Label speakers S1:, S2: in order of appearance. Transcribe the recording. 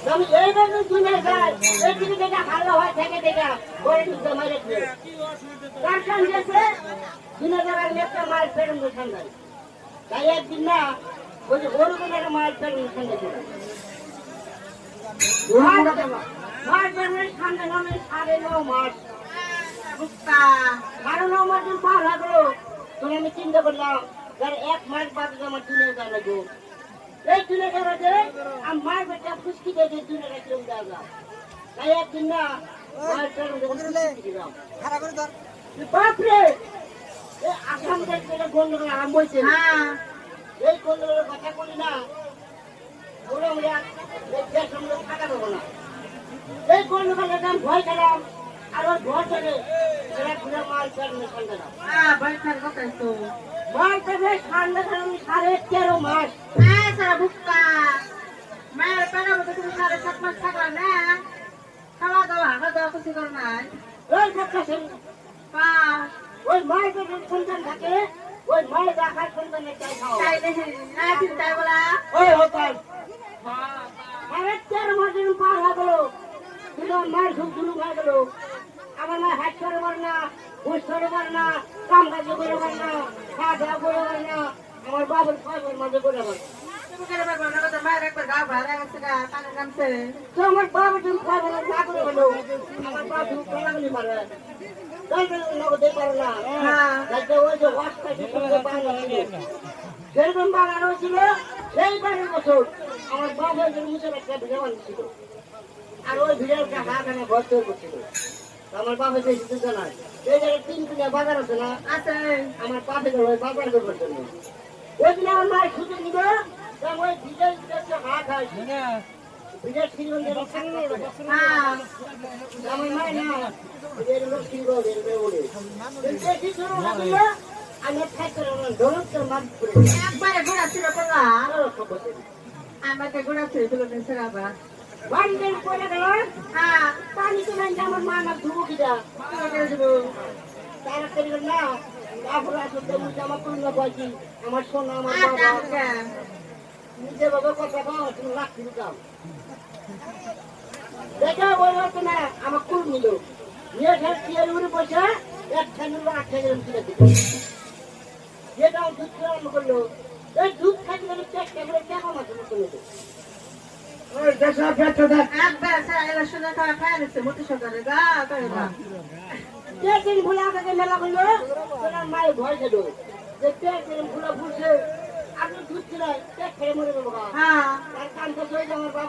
S1: তুমি এইবার দিনে যায় এই দিকে দেখা ভালো হয় থেকে দেখা করে দিতে মারে কার কান গেছে দিনে যাবার একটা মাছ ফেরন দোকান দেয় তাই একদিন না ওই যে গরু কোনাকে মাছ ফেরন দোকান দেয় মাছ বেরোয় ঠান্ডা নামে 9:30 মাস সাড়ে 9 মাস পার লাগলো তখন আমি চিন্তা করলাম যারা 1 মাস বাদে আমার দিনে যায় না গো এই দিনে যারা যে আমি মাছ বেটা ফুসকি দিয়ে দিনে রাখলাম যা তাই একদিন না মাছ ফেরন দিলাম বাপরে আসাম দেখতে গন্ডগোল আরম্ভ হয়েছে এই গন্ডগোলের কথা বলি না ওরা দেশ আমরা থাকা দেবো না এই গন্ডগোলের নাম ভয় খেলাম আর ওর ঘর থেকে ঘুরে মাল ফেরনে ঠান্ডা দাও মাল ফেরনে ঠান্ডা খেলাম 13.5 মাস
S2: সারা বুক্কা মায়ের পেনা মতো তুমি 7.5 মাস থাকলাম না খাওয়া দাওয়া হাঁটা দাওয়া কিছু করো নাই
S1: ওই বক্কাছেন ওই মায়ের পেটের সন্তান থাকে ওই মায়ের দেখার সন্তানের চাই খাওয়া
S2: তাই দেখি না ঠিক তাই বলা
S1: ওই হতাল 13 মাস দিন পার হয়ে গেল মায়ের সুখ শুরু হয়ে গেল আমার মা হাত করে পারে না ঘুষ করে পারে না কাম কাজ করে পারে না খাওয়া দাওয়া করে পারে না আমার বাবার খাওয়ার মাঝে করে পারে
S2: মায়ের একবার গা ভাড়া গেছে গা পানি নামছে
S1: তো আমার বাবা তুমি খাওয়া না করে হলো আমার বাবা তুমি কলাগুলি পারে নগদে পারে না ওই যে ওয়াশটা যেরকম বানানো ছিল সেই 12 বছর আমার বাবা মুখের একটা ভিডিও বানিয়েছিল আর ওই ভিডিওটা হাখানে ভর্তি করছিল আমার বাবা যে শিখতে না এই জায়গায় 3 কিলো বাজার আছে না
S2: আছে
S1: আমার বাপে ওই বাজার করতে ওই দিন আমার মায়ের সুযোগ নিল ওই ভিডিও হাত হয় ভিডিও ছিল আমার মায়ের না লক্ষ্মী বলে আমি
S2: একবারে ঘোরা ছিল বলা আমাকে ঘোরা ছিল তুলে আবার
S1: বাড়িতে পড়ে গেল পানি তো নাই আমার মা না ধুবো কিটা তারা করি না তারপরে আসলে জামা পড়ি না বলছি আমার সোনা আমার বাবা নিজে বাবা কথা পাও তুমি লাখি দাও দেখা বলতো না আমার কুল নিল নিয়ে খেয়ে উড়ে পয়সা 1 ঠান্ডা 8 টাকা কিনে দিল যেটাও দুধ আরম্ভ করলো এই দুধ খাইতে গেলে চেষ্টা করে কেমন আছে মতো একদিন ভুলে আমাকে মেলা করলো মায়ের ভয় খেলো যে ভুলা ফুলছে আপনি দুধ ছিল পেট খেয়ে মরে যাবো কান তো আমার বাবা